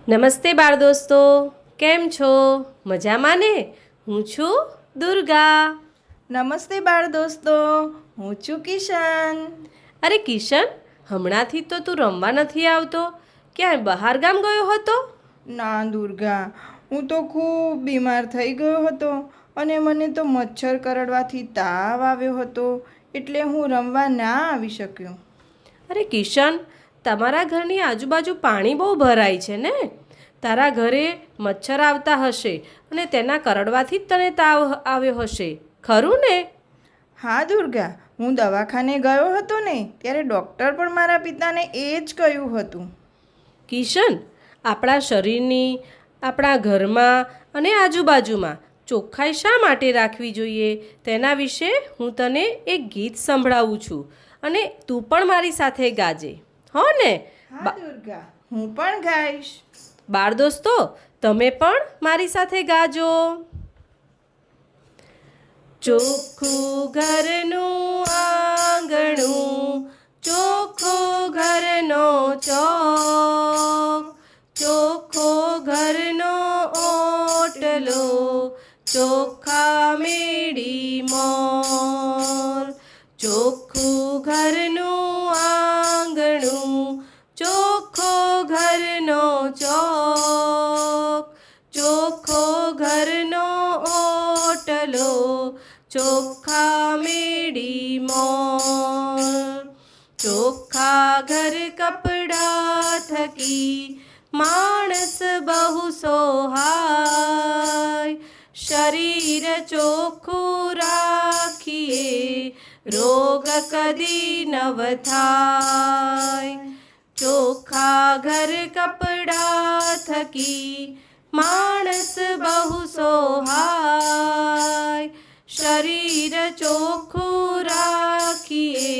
નમસ્તે બાળ દોસ્તો, કેમ છો? મજામાં ને? હું છું દુર્ગા. નમસ્તે બાળ દોસ્તો, હું છું કિશન. અરે કિશન, હમણાંથી તો તું રમવા નથી આવતો. ક્યાંય બહાર ગામ ગયો હતો? ના દુર્ગા, હું તો ખૂબ બીમાર થઈ ગયો હતો અને મને તો મચ્છર કરડવાથી તાવ આવ્યો હતો, એટલે હું રમવા ના આવી શક્યો. અરે કિશન, તમારા ઘરની આજુબાજુ પાણી બહુ ભરાય છે ને? તારા ઘરે મચ્છર આવતા હશે અને તેના કરડવાથી જ તને તાવ આવ્યો હશે, ખરું ને? હા દુર્ગા, હું દવાખાને ગયો હતો ને ત્યારે ડૉક્ટર પણ મારા પિતાને એ જ કહ્યું હતું. કિશન, આપણા શરીરની, આપણા ઘરમાં અને આજુબાજુમાં ચોખ્ખાઈ શા માટે રાખવી જોઈએ તેના વિશે હું તને એક ગીત સંભળાવું છું અને તું પણ મારી સાથે ગાજે, હો ને? હા દુર્ગા, હું પણ ગાઈશ. બાળ દોસ્તો, તમે પણ મારી સાથે ગાજો. ચોખ્ખું ઘરનું આંગણું, ચોખ્ખો ઘરનો ચોક, ચોખ્ખો ઘરનો ઓટલો, ચોખ્ખા મેળી મોર. ચોખ્ખું ઘરનું આંગણું, ચોખ્ખો ઘરનો ચોક, ચોખ્ખો ઘરનો ઓટલો, ચોખ્ખા મેળી મોર. ચોખ્ખા ઘર કપડા થકી માણસ બહુ સોહાય. શરીર ચોખ્ખું રાખીએ, રોગ કદી નવ થાય. ચોખ્ખા ઘર કપડા થકી માણસ બહુ સોહાય. શરીર ચોખ્ખું રાખીએ,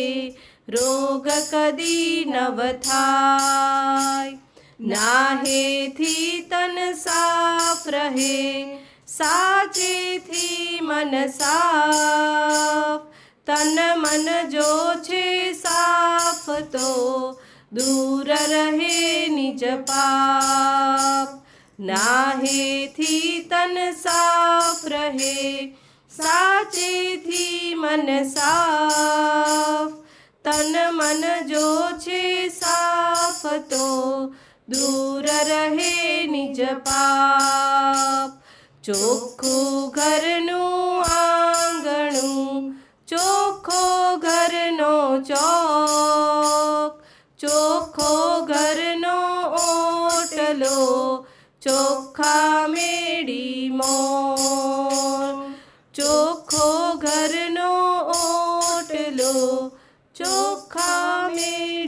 રોગ કદી નવ થાય. નાહેથી તન સાફ રહે, સાચેથી મન સાફ. તન મન જો છે સાફ તો દૂર રહે નિજ પાપ. નાહેથી તન સાફ રહે, સાચેથી મન સાફ. તન મન જો છે સાફ તો દૂર રહે નિજ પાપ. ચોખ્ખું ઘરનું આંગણું, ચોખ્ખો ઘરનો ચોક, ચોખ્ખો ઘરનો ઓટલો, ચોખ્ખા મેળી મોર. ચોખ્ખો ઘરનો ઓટલો, ચોખ્ખા મેળી